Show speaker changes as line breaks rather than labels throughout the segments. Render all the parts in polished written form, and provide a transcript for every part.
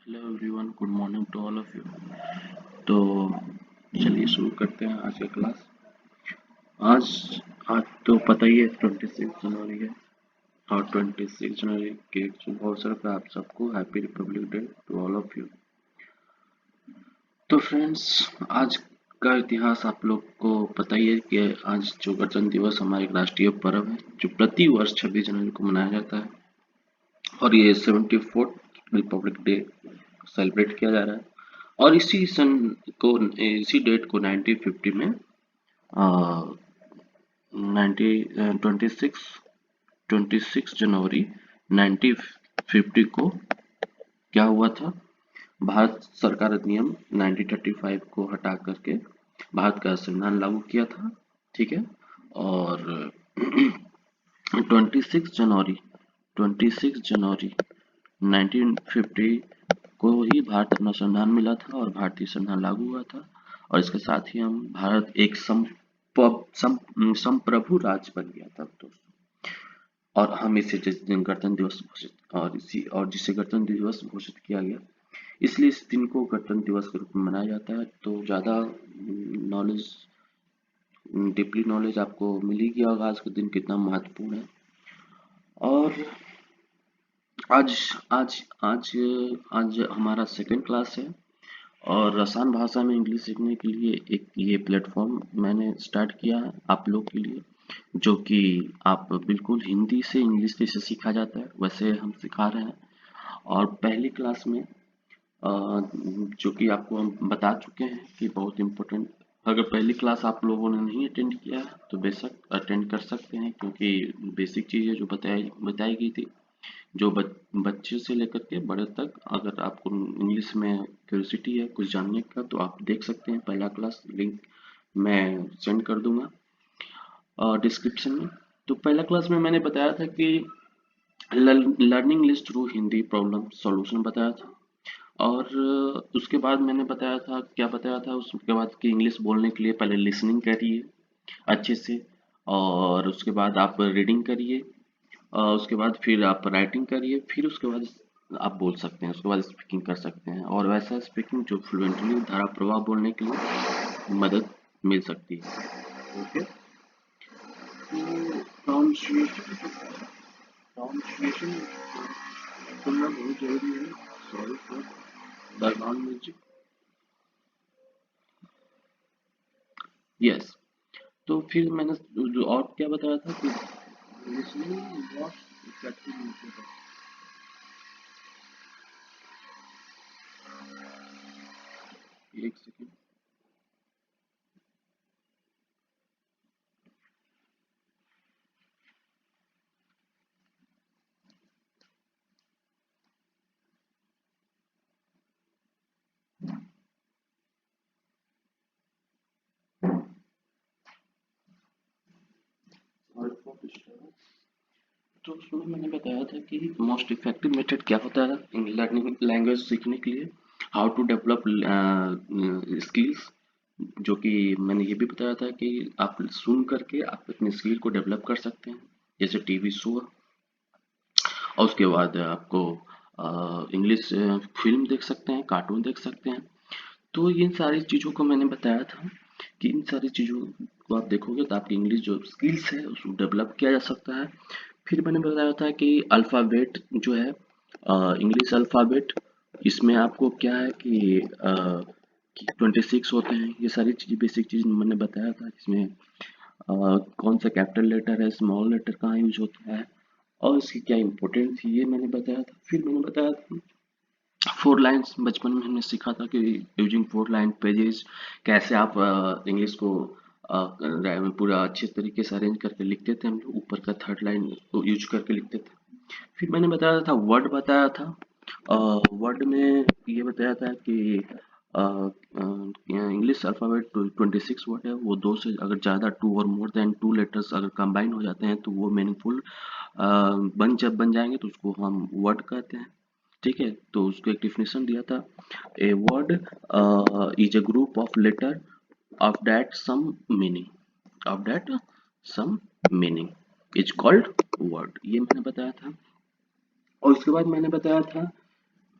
Hello everyone, good morning to all of you. तो चलिए शुरू करते हैं आज का क्लास। आज आज तो पता ही है 26 जनवरी है। और 26 जनवरी के शुभ अवसर पर आप सबको happy republic day to all of you. तो फ्रेंड्स, आज का इतिहास आप लोग को पता ही है कि आज जो गणतंत्र दिवस हमारा एक राष्ट्रीय पर्व है जो प्रति वर्ष 26 जनवरी को मनाया जाता है। और ये 74th रिपब्लिक डे सेलिब्रेट किया जा रहा है। और इसी सन को इसी डेट को 1950 में 26 जनवरी 1950 को क्या हुआ था। भारत सरकार अधिनियम 1935 को हटा करके भारत का संविधान लागू किया था। ठीक है। और 26 जनवरी 1950 को ही भारत अपना संविधान मिला था और भारतीय संविधान लागू हुआ था। और इसके साथ ही हम भारत एक संप्रभु राज्य बन गया था दोस्तों। और हम इसे जिस दिन गणतंत्र दिवस घोषित और जिसे गणतंत्र दिवस घोषित किया गया, इसलिए इस दिन को गणतंत्र दिवस के रूप में मनाया जाता है। तो ज़्यादा नॉलेज डीपली नॉलेज आपको मिल ही गया होगा आज के दिन कितना महत्वपूर्ण है। और आज आज आज आज हमारा सेकंड क्लास है। और आसान भाषा में इंग्लिश सीखने के लिए एक ये प्लेटफॉर्म मैंने स्टार्ट किया है आप लोग के लिए, जो कि आप बिल्कुल हिंदी से इंग्लिश कैसे सीखा जाता है वैसे हम सिखा रहे हैं। और पहली क्लास में जो कि आपको हम बता चुके हैं कि बहुत इम्पोर्टेंट। अगर पहली क्लास आप लोगों ने नहीं अटेंड किया है तो बेशक अटेंड कर सकते हैं, क्योंकि बेसिक चीज़ें जो बताई गई थी, जो बच्चे से लेकर के बड़े तक, अगर आपको इंग्लिश में क्यूरियोसिटी है कुछ जानने का तो आप देख सकते हैं। पहला क्लास लिंक मैं सेंड कर दूंगा डिस्क्रिप्शन में। तो पहला क्लास में मैंने बताया था कि learning English through Hindi problem solution बताया था। और उसके बाद मैंने बताया था, क्या बताया था उसके बाद कि इंग्लिश बोलने के लिए पहले लिसनिंग करिए अच्छे से, और उसके बाद आप रीडिंग करिए, उसके बाद फिर आप राइटिंग करिए, फिर उसके बाद आप बोल सकते हैं, उसके बाद स्पीकिंग कर सकते हैं। और वैसा स्पीकिंग जो फ्लुएंटली धारा प्रवाह बोलने के लिए मदद मिल सकती है। ओके। प्रोनाउंसिएशन सुनना बहुत जरूरी है। Sorry for background music. Yes. तो फिर मैंने जो और क्या बताया था कि लिसनिंग वॉट इफेक्टिव। एक सेकेंड। तो उसमें मैंने बताया था कि मोस्ट इफेक्टिव मेथड क्या होता है लर्निंग लैंग्वेज सीखने के लिए, हाउ टू डेवलप स्किल्स। जो कि मैंने ये भी बताया था कि आप सुन करके आप अपने स्किल को डेवलप कर सकते हैं, जैसे टीवी शो। और उसके बाद आपको इंग्लिश फिल्म देख सकते हैं, कार्टून देख सकते हैं। तो इन सारी चीज़ों को मैंने बताया था कि इन सारी चीज़ों को आप देखोगे तो आपकी इंग्लिश जो स्किल्स है उसको डेवलप किया जा सकता है। फिर मैंने बताया था कि अल्फ़ाबेट जो है, इंग्लिश अल्फ़ाबेट, इसमें आपको क्या है कि 26 होते हैं। ये सारी चीज़ें बेसिक चीज़ मैंने बताया था, इसमें कौन सा कैपिटल लेटर है, स्मॉल लेटर कहाँ यूज होता है और इसकी क्या इम्पोर्टेंस थी, ये मैंने बताया था। फिर मैंने बताया था फोर लाइन्स, बचपन में हमने सीखा था कि यूजिंग फोर लाइन पेजेस कैसे आप इंग्लिश को पूरा अच्छे तरीके से अरेंज करके लिखते थे। हम लोग ऊपर का थर्ड लाइन को यूज करके लिखते थे। फिर मैंने बताया था वर्ड बताया था। वर्ड में ये बताया था कि इंग्लिश अल्फ़ाबेट 26 वर्ड है, वो दो से अगर ज़्यादा टू और मोर देन टू लेटर्स अगर कंबाइन हो जाते हैं तो वो मीनिंगफुल जब बन जाएंगे तो उसको हम वर्ड कहते हैं। ठीक है। तो उसको एक डिफिनेशन दिया था, a word is a group of letter of that some meaning, of that some meaning is called word. ये मैंने बताया था। और उसके बाद मैंने बताया था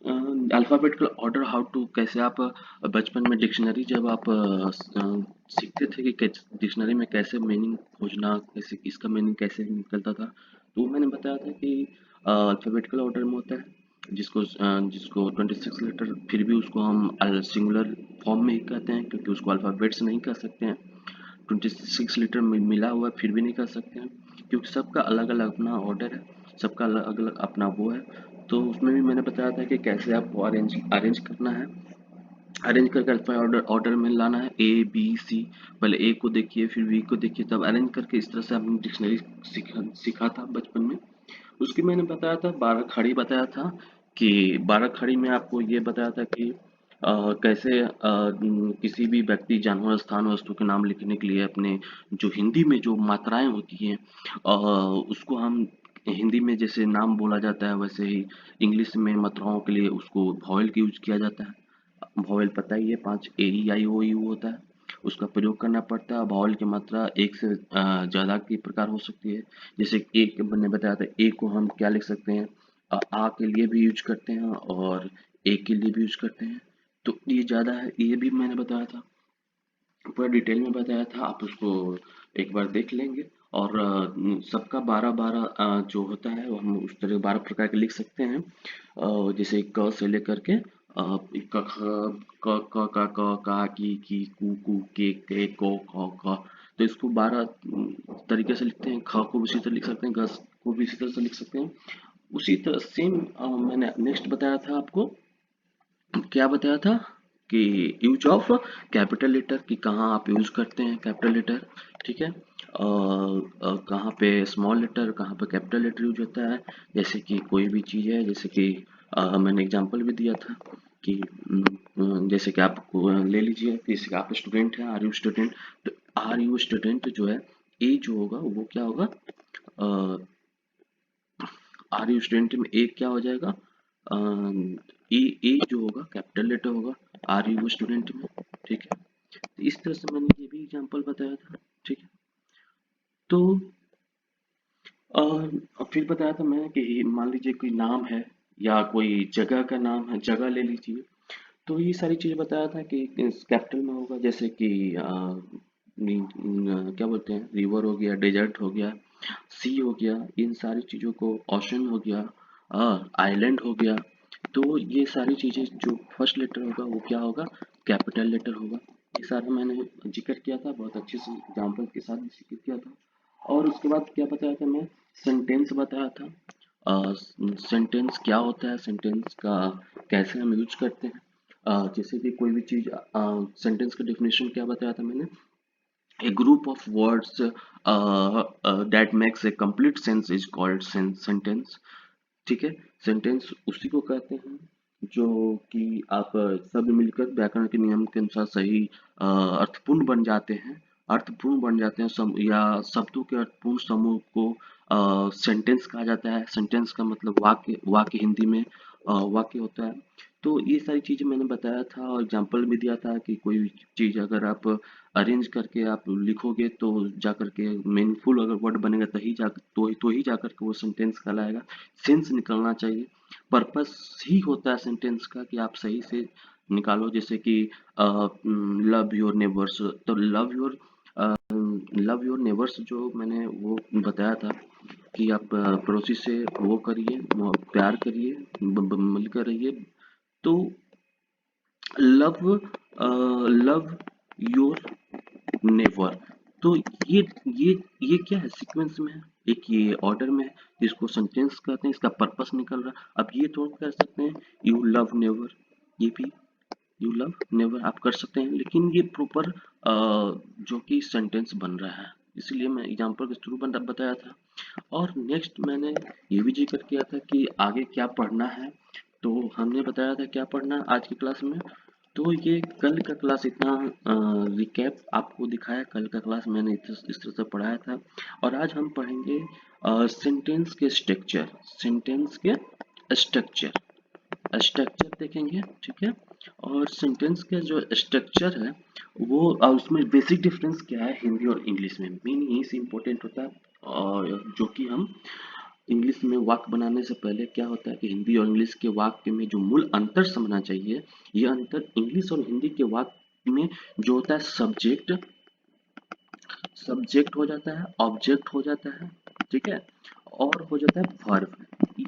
अल्फ़ाबेटिकल ऑर्डर हाउ टू, कैसे आप बचपन में डिक्शनरी जब आप सीखते थे कि डिक्शनरी में कैसे मीनिंग खोजना, कैसे इसका मीनिंग कैसे निकलता था, तो वो मैंने बताया था कि अल्फ़ाबेटिकल ऑर्डर में होता है, जिसको 26 लेटर, फिर भी उसको हम सिंगुलर फॉर्म में ही कहते हैं क्योंकि उसको अल्फ़ाबेट्स नहीं कह सकते हैं। 26 लीटर मिला हुआ फिर भी नहीं कर सकते हैं क्योंकि सबका अलग अलग अपना ऑर्डर है, सबका अलग अलग अपना वो है। तो उसमें भी मैंने बताया था कि कैसे आपको अरेंज अरेंज करना है, अरेंज करके अल्फा ऑर्डर ऑर्डर में लाना है, ए बी सी, पहले ए को देखिए फिर बी को देखिए, तब अरेंज करके इस तरह से हमने डिक्शनरी सीखा था बचपन में। उसकी मैंने बताया था 12 खड़ी बताया था कि 12 खड़ी में आपको ये बताया था कि कैसे किसी भी व्यक्ति, जानवर, स्थान, वस्तु के नाम लिखने के लिए अपने जो हिंदी में जो मात्राएं होती हैं, उसको हम हिंदी में जैसे नाम बोला जाता है वैसे ही इंग्लिश में मात्राओं के लिए उसको वॉवेल का यूज किया जाता है। वॉवेल पता ही है, 5 ए ई आई ओ यू होता है, उसका प्रयोग करना पड़ता है। वॉवेल की मात्रा एक से ज्यादा की प्रकार हो सकती है। जैसे एक मैंने बताया था, ए को हम क्या लिख सकते हैं, आ के लिए भी यूज करते हैं और ए के लिए भी यूज करते हैं। तो ये ज्यादा है, ये भी मैंने बताया था, पूरा डिटेल में बताया था, आप उसको एक बार देख लेंगे। और सबका 12 12 जो होता है वो हम उस तरह 12 प्रकार के लिख सकते हैं। जैसे क से लेकर के क ख क की कू के को ख, तो इसको 12 तरीके से लिखते हैं। ख को भी इसी तरह लिख सकते हैं, ग को भी इसी तरह से लिख सकते हैं। उसी तरह सेम मैंने नेक्स्ट बताया था आपको, क्या बताया था कि यूज ऑफ कैपिटल लेटर, कि कहाँ आप यूज करते हैं कैपिटल लेटर, ठीक है। कहाँ पे स्मॉल लेटर, कहाँ पे कैपिटल लेटर यूज होता है। जैसे कि कोई भी चीज़ है, जैसे कि मैंने एग्जांपल भी दिया था कि जैसे कि आप ले लीजिए, जैसे कि आप स्टूडेंट हैं, आर यू स्टूडेंट, तो आर यू स्टूडेंट जो है, ए जो होगा वो क्या होगा, आर यू स्टूडेंट में ए क्या हो जाएगा, ए ए जो होगा कैपिटल लेटर होगा आर यू स्टूडेंट में, ठीक है। तो इस तरह से मैंने ये भी एग्जांपल बताया था, ठीक है। तो और फिर बताया था मैं कि मान लीजिए कोई नाम है या कोई जगह का नाम है, जगह ले लीजिए, तो ये सारी चीजें बताया था कि कैपिटल में होगा, जैसे कि क्या बोलते हैं, रिवर हो गया, डेजर्ट हो गया, सी हो गया, इन सारी चीजों को, ओशन हो गया, आइलैंड हो गया। तो ये सारी चीजें जो फर्स्ट लेटर होगा वो क्या होगा, कैपिटल लेटर होगा। ये सारा मैंने जिक्र किया था, बहुत अच्छे से एग्जाम्पल के साथ जिक्र किया था। और उसके बाद क्या बताया था मैं, सेंटेंस बताया था। सेंटेंस क्या होता है, सेंटेंस का कैसे हम यूज करते हैं। जैसे कि कोई भी चीज, सेंटेंस का डेफिनेशन क्या बताया था मैंने, a group of words that makes a complete sense is called sentence, ठीक है। सेंटेंस उसी को कहते हैं जो कि आप सब मिलकर व्याकरण के नियम के अनुसार सही अर्थपूर्ण बन जाते हैं, अर्थपूर्ण बन जाते हैं, या शब्दों के अर्थपूर्ण समूह को सेंटेंस कहा जाता है। सेंटेंस का मतलब वाक्य, वाक्य हिंदी में वाक्य होता है। तो ये सारी चीजें मैंने बताया था और एग्जाम्पल भी दिया था कि कोई भी चीज अगर आप अरेंज करके आप लिखोगे तो जा करके मीनिंगफुल अगर वर्ड बनेगा तो ही जा करके वो सेंटेंस कहलाएगा। सेंस निकलना चाहिए, पर्पस ही होता है सेंटेंस का कि आप सही से निकालो। जैसे कि लव योर नेबर्स, तो लव योर नेबर्स जो मैंने वो बताया था कि आप पड़ोसी से वो करिए, प्यार करिए, मिलकर रहिए। तो लव लव योर नेवर, तो ये ये ये क्या है, सीक्वेंस में है, एक ये ऑर्डर में है, जिसको सेंटेंस कहते हैं, इसका पर्पस निकल रहा है। अब ये थोड़ा कर सकते हैं यू लव नेवर, ये भी यू लव नेवर आप कर सकते हैं, लेकिन ये प्रॉपर जो कि सेंटेंस बन रहा है, इसलिए मैं एग्जांपल के थ्रू बताया था। और नेक्स्ट मैंने ये भी जिक्र किया था कि आगे क्या पढ़ना है, तो हमने बताया था क्या पढ़ना है आज की क्लास में। तो ये कल का क्लास इतना रिकैप आपको दिखाया, कल का क्लास मैंने इस तरह से पढ़ाया था। और आज हम पढ़ेंगे सेंटेंस के स्ट्रक्चर, सेंटेंस के स्ट्रक्चर, स्ट्रक्चर देखेंगे, ठीक है। और सेंटेंस का जो स्ट्रक्चर है वो उसमें बेसिक डिफरेंस क्या है हिंदी और इंग्लिश में, मेन यही से इम्पोर्टेंट होता है, और जो कि हम इंग्लिश में वाक्य बनाने से पहले क्या होता है कि हिंदी और इंग्लिश के वाक्य में जो मूल अंतर समझना चाहिए, ये अंतर इंग्लिश और हिंदी के वाक्य में जो होता है सब्जेक्ट, सब्जेक्ट हो जाता है, ऑब्जेक्ट हो जाता है, ठीक है, और हो जाता है वर्ब,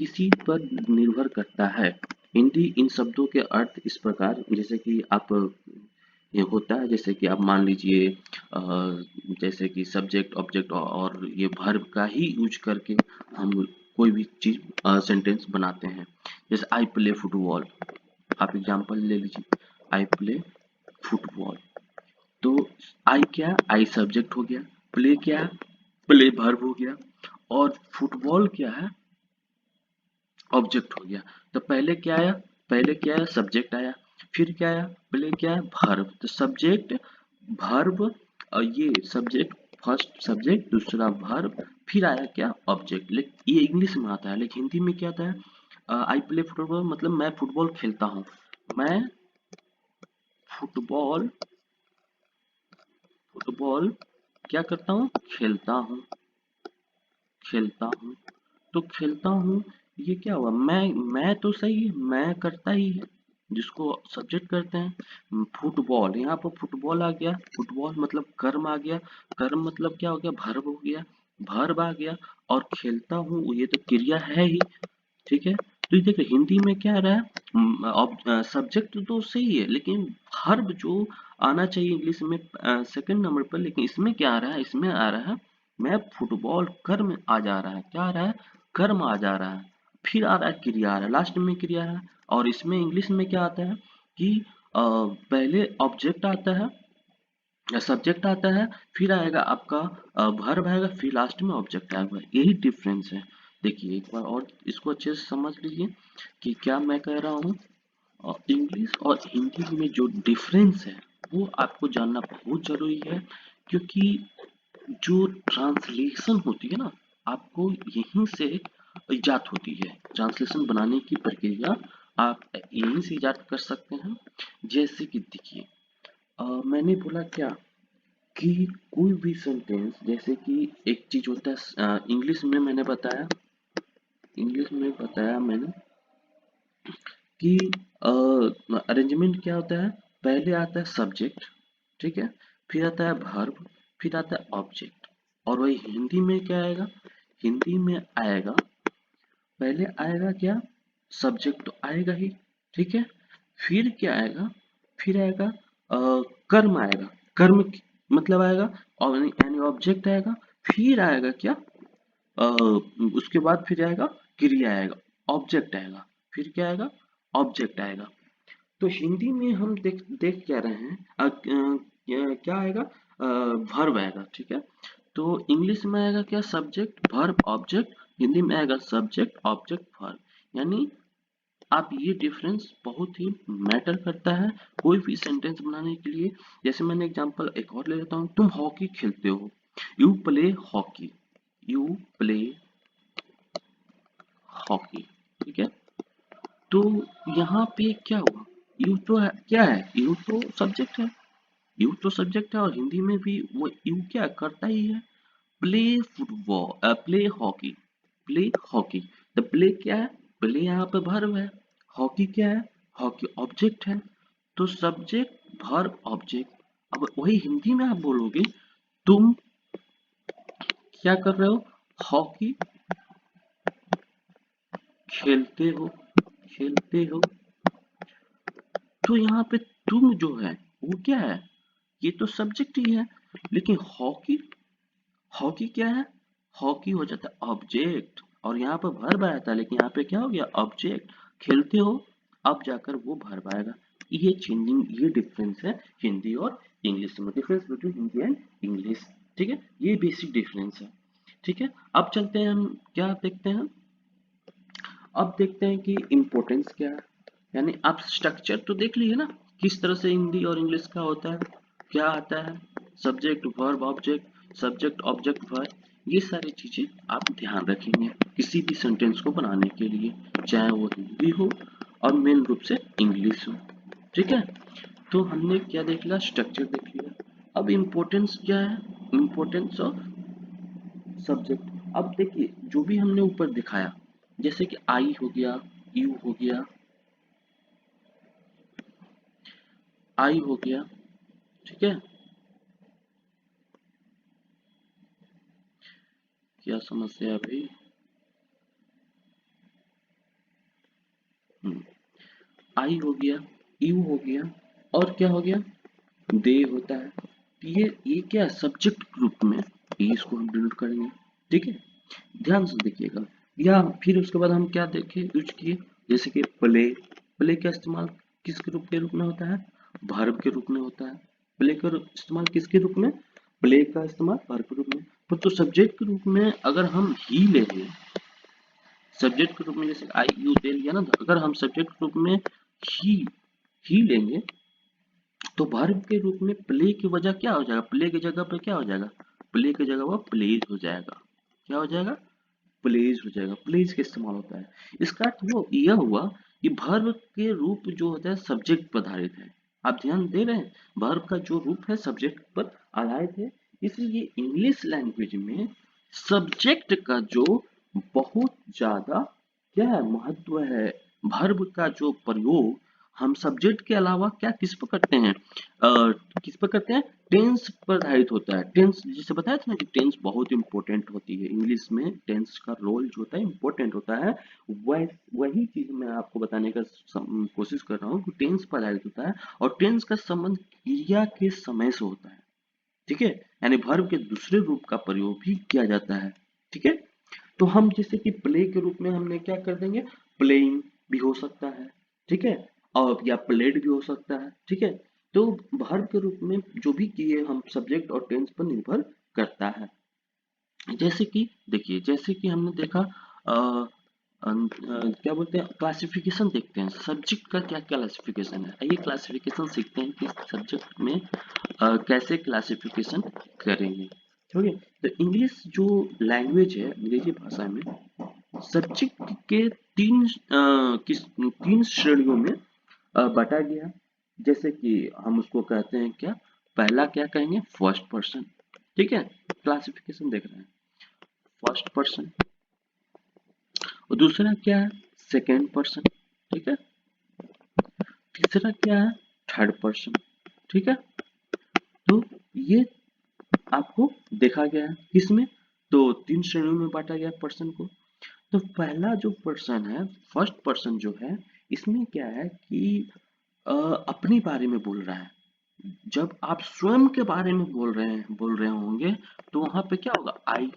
इसी पर निर्भर करता है। हिंदी इन शब्दों के अर्थ इस प्रकार, जैसे कि आप ये होता है, जैसे कि आप मान लीजिए जैसे कि सब्जेक्ट ऑब्जेक्ट और ये वर्ब का ही यूज करके हम कोई भी चीज सेंटेंस बनाते हैं। जैसे आई प्ले फुटबॉल, आप एग्जांपल ले लीजिए, आई प्ले फुटबॉल। तो आई क्या, आई सब्जेक्ट हो गया, प्ले क्या, प्ले वर्ब हो गया, और फुटबॉल क्या है, ऑब्जेक्ट हो गया। तो पहले क्या आया, पहले क्या आया, सब्जेक्ट आया, फिर क्या आया, पहले क्या है, वर्ब। तो सब्जेक्ट वर्ब, ये सब्जेक्ट, फर्स्ट सब्जेक्ट, दूसरा वर्ब, फिर आया क्या, ऑब्जेक्ट। लेकिन ये इंग्लिश में आता है, लेकिन हिंदी में क्या आता है, आई प्ले फुटबॉल मतलब मैं फुटबॉल खेलता हूँ, मैं फुटबॉल, फुटबॉल क्या करता हूँ, खेलता हूँ, खेलता हूँ। तो खेलता हूँ, ये क्या हुआ, मैं तो सही है, मैं करता ही है, जिसको सब्जेक्ट करते हैं। फुटबॉल, यहाँ पर फुटबॉल आ गया, फुटबॉल मतलब कर्म आ गया, कर्म मतलब क्या हो गया, वर्ब हो गया, वर्ब आ गया, और खेलता हूँ ये तो क्रिया है ही, ठीक है। तो ये देखिए हिंदी में क्या आ रहा है, सब्जेक्ट तो सही है, लेकिन वर्ब जो आना चाहिए इंग्लिश में सेकंड नंबर पर, लेकिन इसमें क्या आ रहा है, इसमें आ रहा है मैं फुटबॉल, कर्म आ जा रहा है, क्या आ रहा है, कर्म आ जा रहा है, फिर आ रहा है क्रिया आ रहा है, लास्ट में क्रिया है। और इसमें इंग्लिश में क्या आता है कि पहले ऑब्जेक्ट आता है, सब्जेक्ट आता है, फिर आएगा आपका वर्ब आएगा, फिर लास्ट में ऑब्जेक्ट आएगा, यही डिफरेंस है। देखिए एक बार और इसको अच्छे से समझ लीजिए कि क्या मैं कह रहा हूँ। इंग्लिश और हिंदी में जो डिफरेंस है वो आपको जानना बहुत जरूरी है, क्योंकि जो ट्रांसलेशन होती है ना, आपको यहीं से इजाद होती है, ट्रांसलेशन बनाने की प्रक्रिया आप यहीं से इजाद कर सकते हैं। जैसे कि देखिए मैंने बोला क्या कि कोई भी सेंटेंस, जैसे कि एक चीज होता है इंग्लिश में मैंने बताया, इंग्लिश में बताया मैंने कि अरेंजमेंट क्या होता है, पहले आता है सब्जेक्ट, ठीक है, फिर आता है वर्ब, फिर आता है ऑब्जेक्ट। और वही हिंदी में क्या आएगा, हिंदी में आएगा, पहले आएगा क्या, सब्जेक्ट तो आएगा ही, ठीक है, फिर क्या आएगा, फिर आएगा कर्म आएगा, कर्म मतलब आएगा, और यानी ऑब्जेक्ट आएगा, फिर आएगा क्या, अ, उसके बाद फिर आएगा क्रिया आएगा, ऑब्जेक्ट आएगा, फिर क्या आएगा, ऑब्जेक्ट आएगा। तो हिंदी में हम देख देख क्या रहे हैं, क्या आएगा, वर्ब आएगा, ठीक है। तो इंग्लिश में आएगा क्या, सब्जेक्ट वर्ब ऑब्जेक्ट, हिंदी में आएगा सब्जेक्ट ऑब्जेक्ट वर्ब। यानी आप ये डिफरेंस बहुत ही मैटर करता है कोई भी सेंटेंस बनाने के लिए। जैसे मैंने एग्जांपल एक और ले लेता हूँ, तुम हॉकी खेलते हो, you play hockey, you play hockey, ठीक है। तो यहाँ पे क्या हुआ, यू तो है, क्या है, यू तो सब्जेक्ट है, यू तो सब्जेक्ट है, और हिंदी में भी वो यू क्या करता ही है, play football, play hockey, play hockey. तो प्ले क्या है, प्ले यहाँ पे वर्ब है, हॉकी क्या है, हॉकी ऑब्जेक्ट है। तो सब्जेक्ट वर्ब ऑब्जेक्ट। अब वही हिंदी में आप बोलोगे, तुम क्या कर रहे हो, हॉकी खेलते हो, खेलते हो। तो यहाँ पे तुम जो है वो क्या है, ये तो सब्जेक्ट ही है, लेकिन हॉकी, हॉकी क्या है, हॉकी हो जाता है ऑब्जेक्ट, और यहाँ पर वर्ब आया था, लेकिन यहाँ पे क्या हो गया, ऑब्जेक्ट। खेलते हो, अब जाकर वो वर्ब आएगा। ये चेंजिंग, ये डिफरेंस है हिंदी और इंग्लिश में, difference between Hindi and English, ठीक है, ये बेसिक डिफरेंस है, ठीक है। अब चलते हैं हम क्या देखते हैं, अब देखते हैं कि इम्पोर्टेंस क्या है। यानी आप स्ट्रक्चर तो देख लिए ना, किस तरह से हिंदी और इंग्लिश का होता है, क्या आता है, subject verb object, subject object verb, ये सारी चीजें आप ध्यान रखेंगे किसी भी सेंटेंस को बनाने के लिए, चाहे वो हिंदी हो और मेन रूप से इंग्लिश हो, ठीक है। तो हमने क्या देख लिया, स्ट्रक्चर देख लिया। अब इम्पोर्टेंस क्या है, इम्पोर्टेंस ऑफ सब्जेक्ट, अब देखिए जो भी हमने ऊपर दिखाया, जैसे कि आई हो गया, यू हो गया, आई हो गया, ठीक है। क्या समस्या है भाई? आई हो गया, यू हो गया, और क्या हो गया, दे होता है। तो ये क्या है, सब्जेक्ट ग्रुप में, ये इसको हम डिनोट करेंगे, ठीक है। ध्यान से देखिएगा। या फिर उसके बाद हम क्या देखे यूज किए, जैसे कि प्ले, प्ले का इस्तेमाल किस के रूप के रूप में होता है, वर्ब के रूप में होता है। प्ले का इस्तेमाल किसके रूप में, प्ले का इस्तेमाल वर्ब के रूप में। तो सब्जेक्ट के रूप में अगर हम ही ले लें, सब्जेक्ट के रूप में जैसे आई यू दे लिया ना, तो अगर हम सब्जेक्ट के रूप में ही ही लेंगे, तो वर्ब के रूप में प्ले की वजह क्या हो जाएगा, प्ले की जगह पे क्या हो जाएगा, प्ले की जगह वो प्लेज हो जाएगा। क्या हो जाएगा, प्लेज हो जाएगा। प्लेज का इस्तेमाल होता है। इसका अर्थ वो यह हुआ कि वर्ब के रूप जो होता है सब्जेक्ट पर आधारित है। आप ध्यान दे रहे हैं, वर्ब का जो रूप है सब्जेक्ट पर आधारित है। इसलिए इंग्लिश लैंग्वेज में सब्जेक्ट का जो बहुत ज्यादा क्या है, महत्व है। वर्ब का जो प्रयोग हम सब्जेक्ट के अलावा क्या किस पर करते हैं, किस पर करते हैं, टेंस पर आधारित होता है। टेंस जिसे बताया था ना कि टेंस बहुत इंपॉर्टेंट होती है, इंग्लिश में टेंस का रोल जो होता है इंपॉर्टेंट होता है। वही चीज मैं आपको बताने का कोशिश कर रहा हूँ कि टेंस पर आधारित होता है, और टेंस का संबंध क्रिया के समय से होता है, ठीक है। यानी वर्ब के दूसरे रूप का प्रयोग भी किया जाता है, ठीक है। तो हम जैसे कि प्ले के रूप में हमने क्या कर देंगे, प्लेइंग भी हो सकता है, ठीक है, और या प्लेड भी हो सकता है, ठीक है। तो वर्ब के रूप में जो भी किए हम सब्जेक्ट और टेंस पर निर्भर करता है। जैसे कि देखिए, जैसे कि हमने देखा क्या बोलते हैं, क्लासिफिकेशन देखते हैं, सब्जेक्ट का क्या क्लासिफिकेशन है। आइए क्लासिफिकेशन सीखते हैं कि सब्जेक्ट में कैसे क्लासिफिकेशन करेंगे, ठीक है। तो इंग्लिश जो लैंग्वेज है, अंग्रेजी भाषा में सब्जेक्ट के तीन श्रेणियों में बांटा गया। जैसे कि हम उसको कहते हैं क्या, पहला क्या कहेंगे, फर्स्ट पर्सन, ठीक है। क्लासिफिकेशन देख रहे हैं, फर्स्ट पर्सन। और दूसरा क्या है, सेकेंड पर्सन, ठीक है। तीसरा क्या है, थर्ड पर्सन, ठीक है। तो ये आपको देखा गया है किसमें, तो तीन श्रेणियों में बांटा गया पर्सन को। तो पहला जो पर्सन है, फर्स्ट पर्सन जो है, इसमें क्या है कि अपने बारे में बोल रहा है। जब आप स्वयं के बारे में बोल रहे होंगे, तो वहां पे क्या होगा, आई।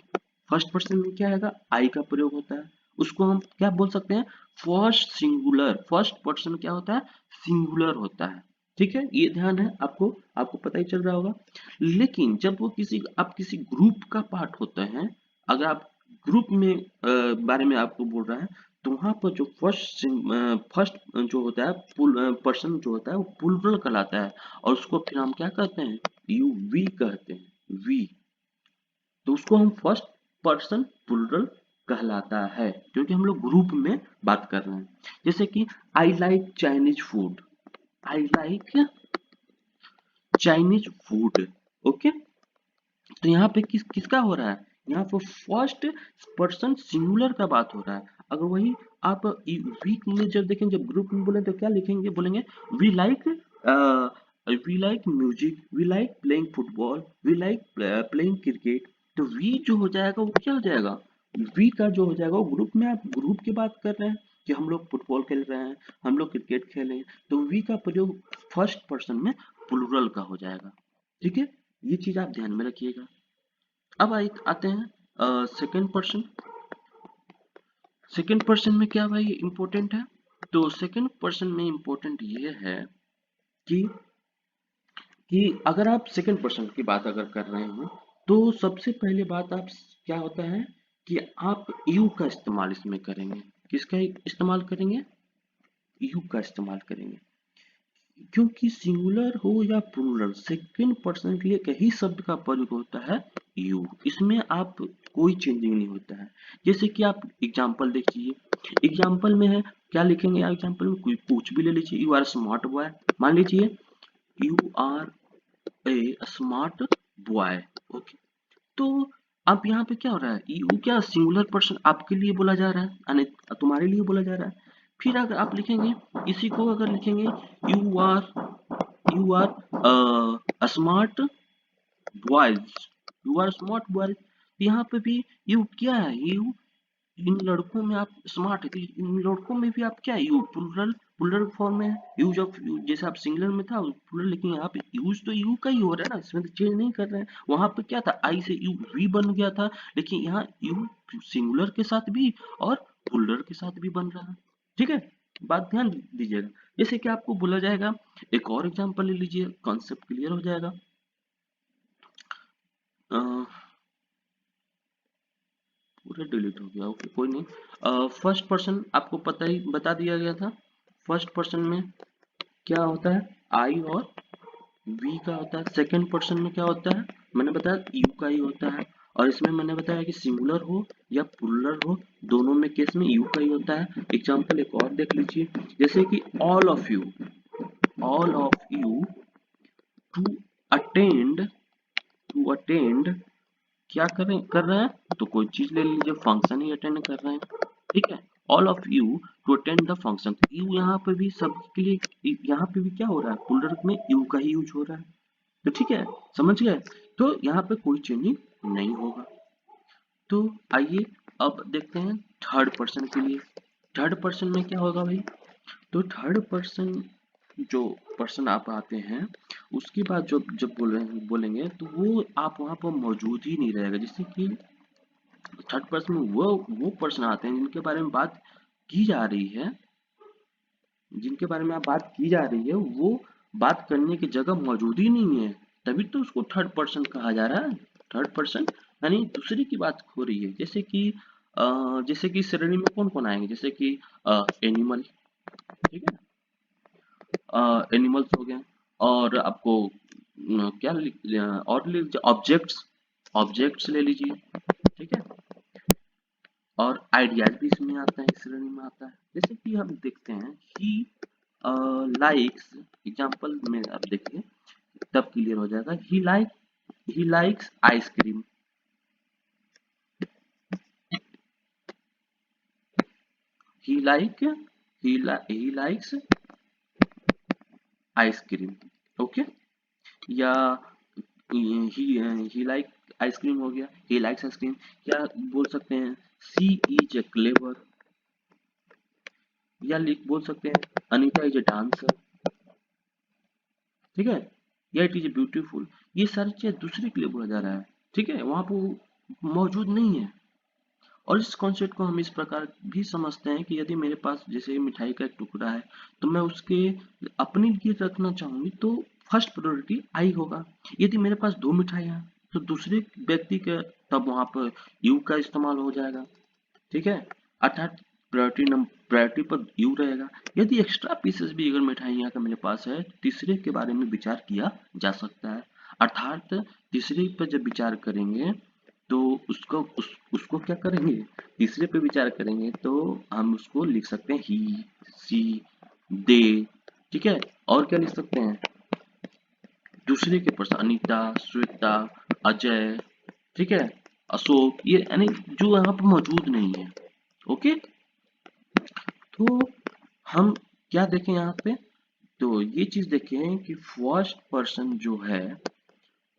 फर्स्ट पर्सन में क्या आएगा, आई का प्रयोग होता है। उसको हम क्या बोल सकते हैं, फर्स्ट सिंगुलर। फर्स्ट पर्सन क्या होता है, सिंगुलर होता है, ठीक है। ये ध्यान है आपको, आपको पता ही चल रहा होगा। लेकिन जब वो किसी, आप किसी ग्रुप का पार्ट होते हैं, अगर आप ग्रुप में बारे में आपको बोल रहा है, तो वहां पर जो फर्स्ट जो होता है पर्सन जो होता है वो प्लुरल कहलाता है। और उसको फिर हम क्या कहते हैं, यू वी कहते हैं, वी। तो उसको हम फर्स्ट पर्सन प्लुरल कहलाता है, क्योंकि हम लोग ग्रुप में बात कर रहे हैं। जैसे कि I like Chinese food, I like Chinese food, okay. तो यहाँ पे किसका हो रहा है, यहाँ पर फर्स्ट पर्सन सिंगुलर का बात हो रहा है। अगर वही आप वीक में जब देखेंगे, जब ग्रुप में बोले तो क्या लिखेंगे, बोलेंगे we like music, we like playing football, we like playing cricket. तो वी जो हो जाएगा वो क्या हो जाएगा, वी का जो हो जाएगा वो ग्रुप में, आप ग्रुप की बात कर रहे हैं कि हम लोग फुटबॉल खेल रहे हैं, हम लोग क्रिकेट खेले, तो वी का प्रयोग फर्स्ट पर्सन में प्लुरल का हो जाएगा, ठीक है। ये चीज आप ध्यान में रखिएगा। अब आते हैं सेकंड पर्सन। सेकंड पर्सन में क्या भाई इंपॉर्टेंट है, तो सेकंड पर्सन में इंपॉर्टेंट ये है कि अगर आप सेकंड पर्सन की बात अगर कर रहे हो, तो सबसे पहले बात आप क्या होता है कि आप यू का इस्तेमाल इसमें करेंगे। किसका इस्तेमाल करेंगे, यू का इस्तेमाल करेंगे। क्योंकि सिंगुलर हो या प्लूरल, सेकंड पर्सन के लिए एक ही शब्द का प्रयोग होता है, यू। इसमें आप कोई चेंजिंग नहीं होता है। जैसे कि आप एग्जांपल देखिए, एग्जांपल में है क्या लिखेंगे, आप एग्जांपल में कोई कुछ भी ले लीजिए, यू आर स्मार्ट बॉय, मान लीजिए you are a smart boy, okay. तो अब यहाँ पे क्या हो रहा है, यू क्या सिंगुलर पर्सन आपके लिए बोला जा रहा है, यानी तुम्हारे लिए बोला जा रहा है। फिर अगर आप लिखेंगे इसी को, अगर लिखेंगे you are smart boys, you are smart boys, यहाँ पे भी यू क्या है, यू इन लड़कों में आप स्मार्ट है, तो इन लड़कों में भी आप क्या है, यू प्लूरल, प्लूरल फॉर्म में है। यूज ऑफ यू जैसे आप सिंगुलर में था प्लूरल, लेकिन यहाँ पे यूज तो यू का ही हो रहा है ना, इसमें तो चेंज नहीं कर रहे हैं। वहां पे क्या था, आई से यू वी बन गया था, लेकिन यहाँ यू सिंगुलर के साथ भी और प्लूरल के साथ भी बन रहा है। ठीक है, बात ध्यान दीजिएगा। जैसे कि आपको बोला जाएगा, एक और एग्जांपल ले लीजिए, कॉन्सेप्ट क्लियर हो जाएगा। पूरा डिलीट हो गया, ओके कोई नहीं। फर्स्ट पर्सन आपको पता ही बता दिया गया था। फर्स्ट पर्सन में क्या होता है, आई और वी का होता है। सेकंड पर्सन में क्या होता है, मैंने बताया यू का ही होता है। और इसमें मैंने बताया कि सिंगुलर हो या प्लूरल हो, दोनों में केस में यू का ही होता है। एग्जांपल एक और देख लीजिए, जैसे कि all of you to attend, to attend क्या कर रहे हैं, तो कोई चीज ले लीजिए, फंक्शन ही अटेंड कर रहे हैं। ठीक है, all of you to attend the function, you यहाँ पे भी सबके लिए, यहाँ पे भी क्या हो रहा है, प्लूरल में यू का ही यूज हो रहा है। तो ठीक है, समझ गए, तो यहाँ पे कोई चेंजिंग नहीं होगा। तो आइए अब देखते हैं थर्ड पर्सन के लिए। थर्ड पर्सन में क्या होगा भाई, तो थर्ड पर्सन जो पर्सन आप आते हैं, उसके बाद जब जब बोलेंगे तो वो आप वहां पर मौजूद ही नहीं रहेगा। जैसे कि थर्ड पर्सन में वो पर्सन आते हैं जिनके बारे में बात की जा रही है, जिनके बारे में आप बात की जा रही है, वो बात करने की जगह मौजूद ही नहीं है, तभी तो उसको थर्ड पर्सन कहा जा रहा है। थर्ड पर्सन यानी दूसरे की बात हो रही है। जैसे कि श्रेणी में कौन कौन आएंगे, जैसे कि एनिमल, ठीक है, एनिमल्स हो गए, और आपको और ऑब्जेक्ट्स, ऑब्जेक्ट्स ले लीजिए, ठीक है, और आइडियाज भी इसमें आता है, इस श्रेणी में आता है। जैसे कि हम देखते हैं ही लाइक्स, एग्जांपल में आप देखिए तब क्लियर हो जाएगा। He likes ice cream, he like he likes ice cream, okay. या ही लाइक आइसक्रीम हो गया, ही लाइक्स आइसक्रीम। क्या बोल सकते हैं, सी इज ए क्लेवर, या लिख बोल सकते हैं अनीता इज ए डांसर, ठीक है, या इट इज ब्यूटीफुल। ये सारी चीजें दूसरे के लिए बोला जा रहा है, ठीक है, वहां पर वो मौजूद नहीं है। और इस कॉन्सेप्ट को हम इस प्रकार भी समझते हैं कि यदि मेरे पास जैसे मिठाई का एक टुकड़ा है, तो मैं उसके अपने लिए रखना चाहूंगी तो फर्स्ट प्रायोरिटी आई होगा। यदि मेरे पास दो मिठाइयाँ हैं, तो दूसरे व्यक्ति के तब वहां पर यू का इस्तेमाल हो जाएगा, ठीक है, अर्थात प्रायोरिटी पर यू रहेगा। यदि एक्स्ट्रा पीसेस भी अगर मिठाइयाँ का मेरे पास है, तीसरे के बारे में विचार किया जा सकता है। अर्थात तीसरे पर जब विचार करेंगे तो उसको क्या करेंगे, तीसरे पे विचार करेंगे तो हम उसको लिख सकते हैं ही, सी, दे, ठीक है। और क्या लिख सकते हैं, दूसरे के पर्सन, अनीता, श्वेता, अजय, ठीक है, अशोक, ये यानी जो यहाँ पर मौजूद नहीं है, ओके। तो हम क्या देखें यहाँ पे, तो ये चीज देखें कि फर्स्ट पर्सन जो है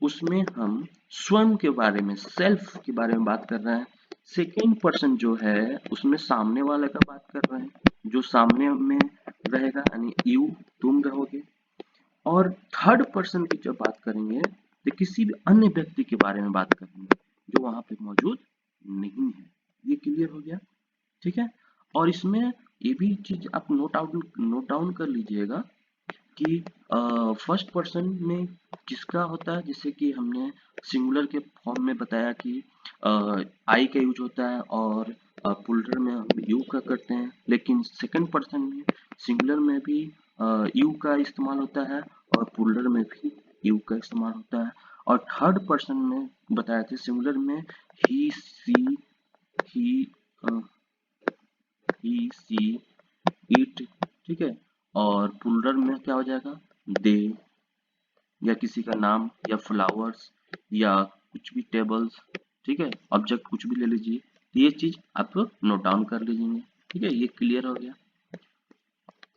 उसमें हम स्वयं के बारे में, सेल्फ के बारे में बात कर रहे हैं। सेकेंड पर्सन जो है उसमें सामने वाले का बात कर रहे हैं, जो सामने में रहेगा यानी यू, तुम रहोगे। और थर्ड पर्सन की जब बात करेंगे तो किसी भी अन्य व्यक्ति के बारे में बात करेंगे जो वहां पे मौजूद नहीं है। ये क्लियर हो गया, ठीक है। और इसमें ये भी चीज आप नोट डाउन कर लीजिएगा कि फर्स्ट पर्सन में किसका होता है, जैसे कि हमने सिंगुलर के फॉर्म में बताया कि आई का यूज होता है, और प्लूरल में हम यू का करते हैं। लेकिन सेकंड पर्सन में सिंगुलर में भी यू का इस्तेमाल होता है और प्लूरल में भी यू का इस्तेमाल होता है। और थर्ड पर्सन में बताया था सिंगुलर में ही, सी, ही, ही, सी, इट, ठीक है। और प्लूरल में क्या हो जाएगा, दे, या किसी का नाम, या फ्लावर्स, या कुछ भी टेबल्स, ठीक है, ऑब्जेक्ट कुछ भी ले लीजिए, ये चीज आप नोट डाउन कर लीजिए। ठीक है, ये क्लियर हो गया।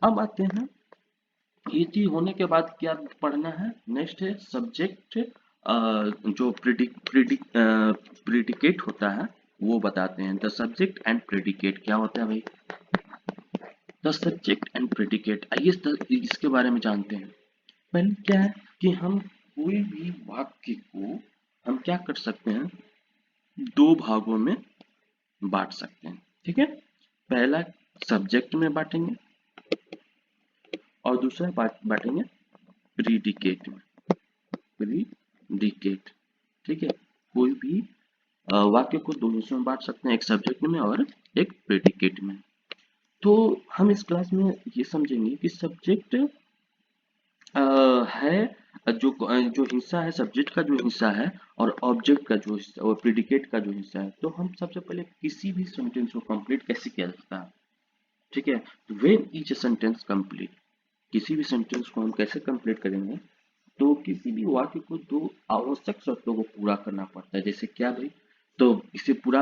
अब आते हैं, ये चीज होने के बाद क्या पढ़ना है, नेक्स्ट है सब्जेक्ट। जो प्रिडिकेट होता है वो बताते हैं। द सब्जेक्ट एंड प्रिडिकेट क्या होता है भाई? द सब्जेक्ट एंड प्रिडिकेट, आइए इसके बारे में जानते हैं। पहले क्या है कि हम कोई भी वाक्य को हम क्या कर सकते हैं, दो भागों में बांट सकते हैं। ठीक है, पहला सब्जेक्ट में बांटेंगे और दूसरा बांटेंगे प्रीडिकेट में। प्रीडिकेट, ठीक है, कोई भी वाक्य को दो हिस्सों में बांट सकते हैं, एक सब्जेक्ट में और एक प्रेडिकेट में। तो हम इस क्लास में ये समझेंगे कि सब्जेक्ट है, जो हिस्सा है, सब्जेक्ट का जो हिस्सा है और ऑब्जेक्ट का जो हिस्सा और प्रेडिकेट का जो हिस्सा है। तो हम सबसे पहले किसी भी सेंटेंस को कंप्लीट कैसे किया जाता है, ठीक है, व्हेन ईच सेंटेंस कंप्लीट, किसी भी सेंटेंस को हम कैसे कंप्लीट करेंगे, तो किसी भी वाक्य को दो आवश्यक शर्तों को पूरा करना पड़ता है। जैसे क्या भाई? तो इसे पूरा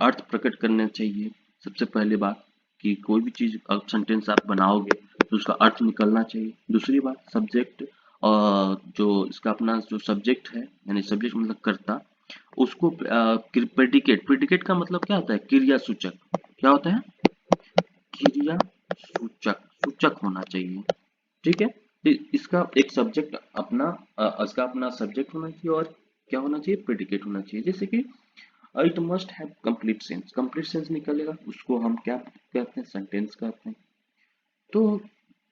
अर्थ प्रकट करना चाहिए। सबसे पहली बात कि कोई भी चीज सेंटेंस आप बनाओगे तो उसका अर्थ निकलना चाहिए। दूसरी बात सब्जेक्ट, जो इसका अपना जो सब्जेक्ट है, यानी सब्जेक्ट मतलब कर्ता, उसको प्रेडिकेट, प्रेडिकेट का मतलब क्या होता है? क्रिया सूचक। क्या होता है? क्रिया सूचक, सूचक होना चाहिए। ठीक है, तो इसका एक सब्जेक्ट अपना, इसका अपना सब्जेक्ट होना चाहिए और क्या होना चाहिए? प्रेडिकेट होना चाहिए। जैसे कि it must have complete sense, complete sense निकलेगा, उसको हम क्या कहते हैं? सेंटेंस कहते हैं। तो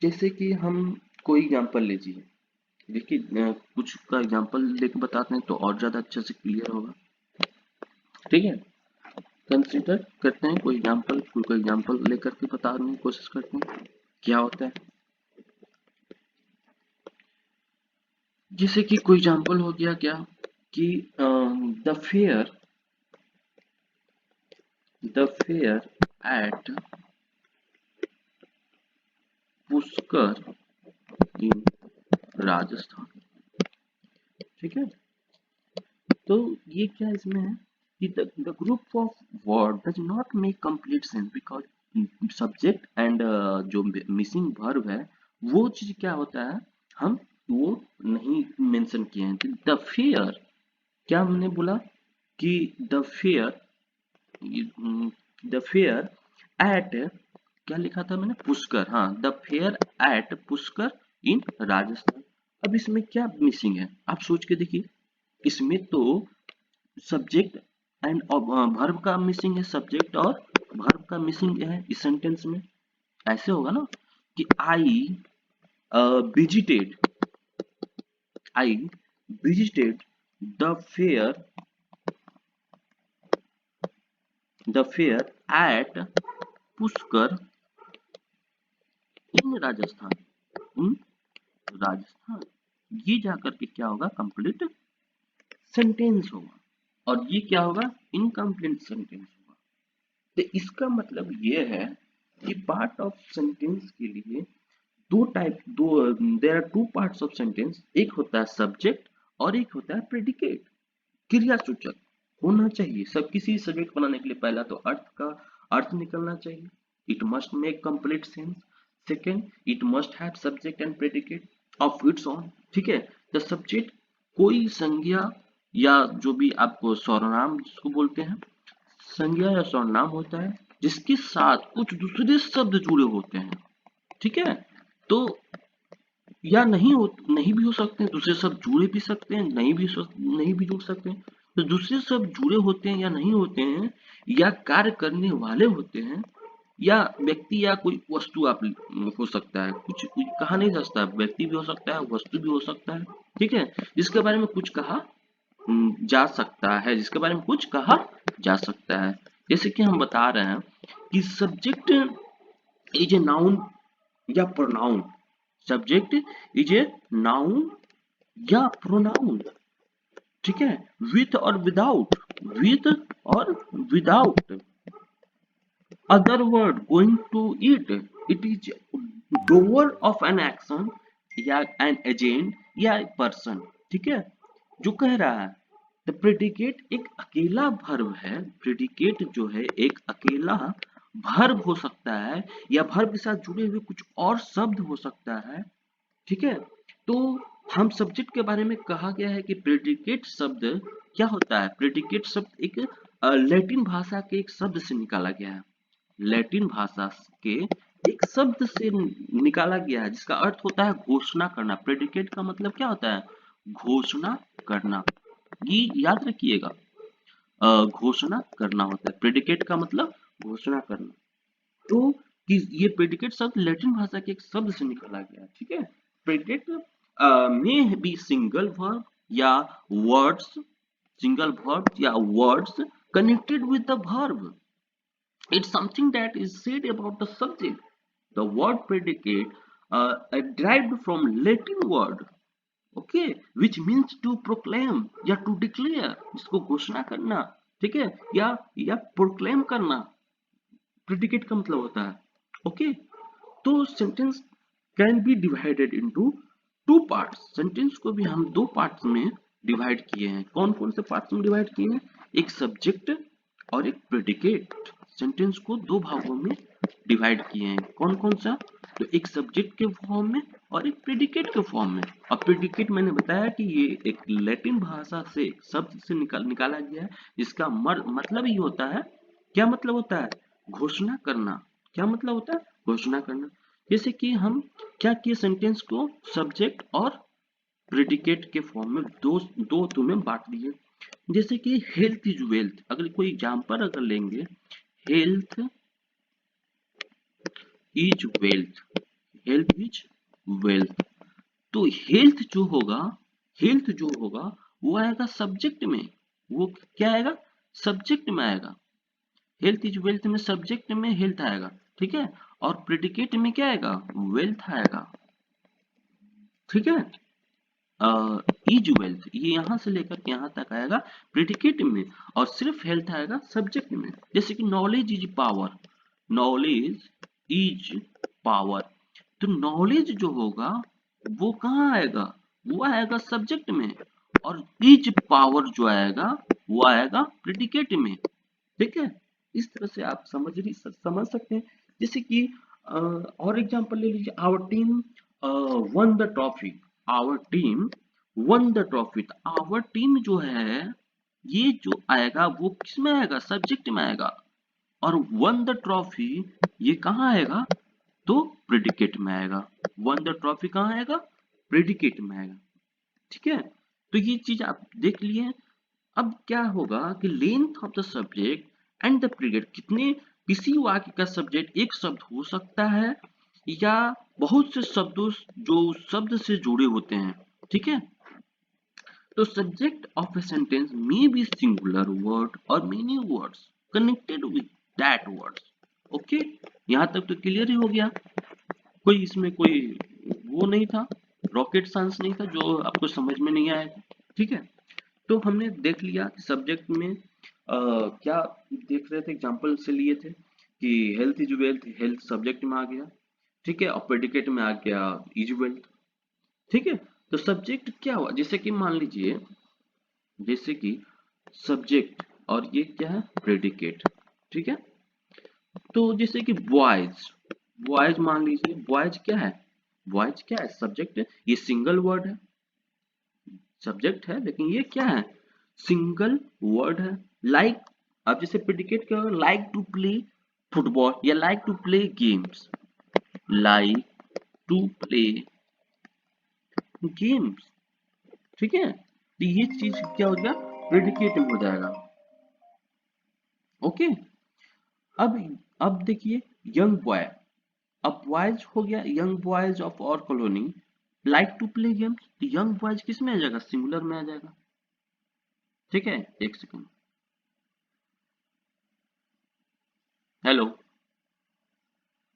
जैसे कि हम कोई एग्जांपल लीजिए, देखिए कुछ का एग्जांपल लेके बताते हैं तो और ज्यादा अच्छे से क्लियर होगा। ठीक है, कंसीडर करते हैं कोई एग्जांपल लेकर के बताने की कोशिश करते हैं क्या होता है। जैसे कि कोई एग्जांपल हो गया क्या कि the fair at Pushkar in Rajasthan. ठीक है, तो ये क्या इसमें है कि the group of word does not make complete sense because subject and जो मिसिंग वर्ब है वो चीज क्या होता है, हम वो नहीं मेंशन किए हैं। द फेयर, क्या हमने बोला कि the fair, the fair eight, क्या लिखा था मैंने? पुष्कर। हाँ, the fair at Pushkar in Rajasthan. अब इसमें क्या मिसिंग है आप सोच के देखिए। इसमें तो सब्जेक्ट एंड वर्ब का मिसिंग है, सब्जेक्ट और वर्ब का मिसिंग है इस सेंटेंस में। ऐसे होगा ना कि visited I visited the fair, the fair at Pushkar in Rajasthan, in Rajasthan. ये जाकर के क्या होगा? कंप्लीट सेंटेंस होगा। और ये क्या होगा? इनकम्प्लीट सेंटेंस होगा। तो इसका मतलब ये है कि पार्ट ऑफ सेंटेंस के लिए दो there are two parts of sentence, एक होता है सब्जेक्ट और एक होता है प्रेडिकेट, क्रिया सूचक होना चाहिए। सब किसी सब्जेक्ट बनाने के लिए पहला तो अर्थ निकलना चाहिए, it must make complete sense. Second, it must have subject and predicate of its own. ठीक है, द सब्जेक्ट कोई संज्ञा या जो भी आपको सर्वनाम जिसको बोलते हैं, संज्ञा या सर्वनाम होता है जिसके साथ कुछ दूसरे शब्द जुड़े होते हैं। ठीक है, तो या नहीं भी हो सकते हैं, दूसरे शब्द जुड़े भी सकते हैं, नहीं भी जुड़ सकते हैं। तो दूसरे शब्द जुड़े होते हैं या नहीं होते हैं, या कार्य करने वाले होते हैं, या व्यक्ति या कोई वस्तु आप हो सकता है, कुछ कहा नहीं जा सकता, व्यक्ति भी हो सकता है, वस्तु भी हो सकता है। ठीक है, जिसके बारे में कुछ कहा जा सकता है, जिसके बारे में कुछ कहा जा सकता है। जैसे कि हम बता रहे हैं कि सब्जेक्ट इज ए नाउन या pronoun, subject is a noun या प्रोनाउन। ठीक है, विथ और विदाउट, विथ और without other word going to it, it is doer of an action या एन एजेंट या पर्सन। ठीक है, जो कह रहा है द प्रेडिकेट एक अकेला वर्ब है। प्रेडिकेट जो है एक अकेला वर्ब हो सकता है या वर्ब के साथ जुड़े हुए कुछ और शब्द हो सकता है। ठीक है, तो हम सब्जेक्ट के बारे में कहा गया है कि प्रेडिकेट शब्द क्या होता है। प्रेडिकेट शब्द एक लैटिन भाषा के एक शब्द से निकाला गया है। लैटिन भाषा के एक शब्द से निकाला गया है जिसका अर्थ होता है घोषणा करना। प्रेडिकेट का मतलब क्या होता है? घोषणा करना। ये याद रखिएगा, घोषणा करना होता है। प्रेडिकेट का मतलब घोषणा करना। तो ये प्रेडिकेट शब्द लैटिन भाषा के एक शब्द से निकाला गया है। ठीक है, प्रेडिकेट में बी सिंगल वर्ब या वर्ड्स, सिंगल वर्ब या words connected with the verb. It's something that is said about the subject. The word predicate derived from Latin word, okay, which means to proclaim या to declare, जिसको घोषणा करना, ठीक है, या proclaim करना predicate का मतलब होता है। ओके, तो sentence can be divided into two parts. Sentence को भी हम दो पार्ट्स में डिवाइड किए हैं। कौन कौन से पार्ट्स में डिवाइड किए हैं? एक सब्जेक्ट और एक प्रेडिकेट। सेंटेंस को दो भागों में डिवाइड किए हैं। कौन कौन सा? तो एक सब्जेक्ट के फॉर्म में और एक प्रेडिकेट के फॉर्म में। और प्रेडिकेट मैंने बताया कि ये एक लैटिन भाषा से शब्द से निकाला गया है, जिसका मतलब ही होता है, क्या मतलब होता है? घोषणा करना। क्या मतलब होता है? घोषणा करना। जैसे कि हम क्या किए, सेंटेंस को सब्जेक्ट और प्रेडिकेट के फॉर्म में दो दो तुम्हें बांट दिए। जैसे कि हेल्थ इज वेल्थ, अगर कोई एग्जांपल अगर लेंगे, health is wealth, health is wealth, तो हेल्थ जो होगा, हेल्थ जो होगा वो आएगा सब्जेक्ट में। वो क्या आएगा? सब्जेक्ट में आएगा। हेल्थ इज वेल्थ में सब्जेक्ट में हेल्थ आएगा, ठीक है, और प्रेडिकेट में क्या आएगा? वेल्थ आएगा। ठीक है, इज वेल्थ ये यहां से लेकर के यहां तक आएगा प्रेडिकेट में, और सिर्फ हेल्थ आएगा सब्जेक्ट में। जैसे कि knowledge is power, knowledge is power, तो नॉलेज जो होगा वो कहाँ आएगा? वो आएगा सब्जेक्ट में, और इज पावर जो आएगा वो आएगा प्रेडिकेट में। ठीक है, इस तरह से आप समझ सकते हैं। जैसे कि और एग्जांपल ले लीजिए, our team won the trophy, our team won the trophy. Our team जो है ये जो आएगा वो किस में आएगा? सब्जेक्ट में आएगा। और वन द ट्रॉफी ये कहाँ आएगा? तो प्रेडिकेट में आएगा। वन द ट्रॉफी कहाँ आएगा? प्रेडिकेट में आएगा। ठीक है, तो ये चीज आप देख लिए। अब क्या होगा कि length of the subject and the period, कितने, किसी वाक्य का सब्जेक्ट एक शब्द हो सकता है या बहुत से शब्दों जो उस शब्द से जुड़े होते हैं। ठीक है, तो subject of a sentence may be singular word और many words connected with that words. Okay, यहाँ तक तो क्लियर ही हो गया। कोई इसमें कोई वो नहीं था, रॉकेट साइंस नहीं था जो आपको समझ में नहीं आएगा। ठीक है, तो हमने देख लिया कि सब्जेक्ट में क्या देख रहे थे, एग्जांपल से लिए थे कि health is wealth, health subject में आ गया। ठीक है, और प्रेडिकेट में आ गया इज वेल्थ। ठीक है, तो सब्जेक्ट क्या हुआ, जैसे कि मान लीजिए, जैसे कि सब्जेक्ट और ये क्या है? प्रेडिकेट। ठीक है, तो जैसे कि बॉयज, बॉयज मान लीजिए, बॉयज क्या है? बॉयज क्या है? सब्जेक्ट है, ये सिंगल वर्ड है, सब्जेक्ट है, लेकिन ये क्या है? सिंगल वर्ड है। लाइक, अब जैसे प्रेडिकेट क्या होगा? लाइक टू प्ले फुटबॉल या like to play games, like to play games. ठीक है, तो ये चीज क्या हो गया? प्रेडिकेट में हो जाएगा। ओके, अब देखिए, यंग बॉय, अब बॉयज हो गया, young boys of our colony like to play games, तो यंग बॉयज किस में आ जाएगा? सिंगुलर में आ जाएगा। ठीक है, एक सेकंड, हेलो,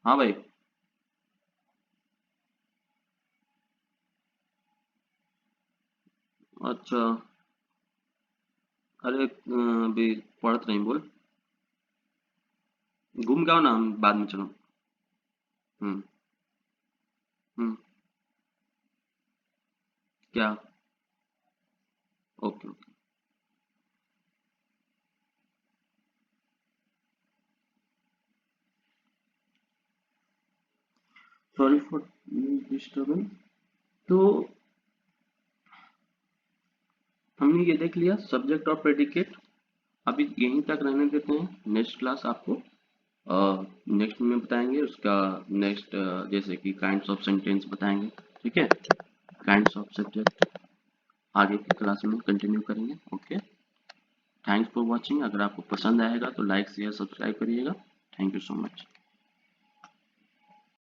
हाँ भाई, अच्छा, अरे अभी पढ़त नहीं, बोल, घूम के आओ ना, हम बाद में चलो। हम्म। हम्म। क्या? Okay okay. Sorry for disturbance. तो हमने ये देख लिया सब्जेक्ट और प्रेडिकेट। अभी यहीं तक रहने देते हैं, नेक्स्ट क्लास आपको नेक्स्ट में बताएंगे उसका नेक्स्ट, जैसे कि काइंड्स ऑफ सेंटेंस बताएंगे, ठीक है, काइंड्स ऑफ सब्जेक्ट आगे की क्लास में कंटिन्यू करेंगे। Okay, thanks for watching. अगर आपको पसंद आएगा तो लाइक शेयर सब्सक्राइब करिएगा। Thank you so much.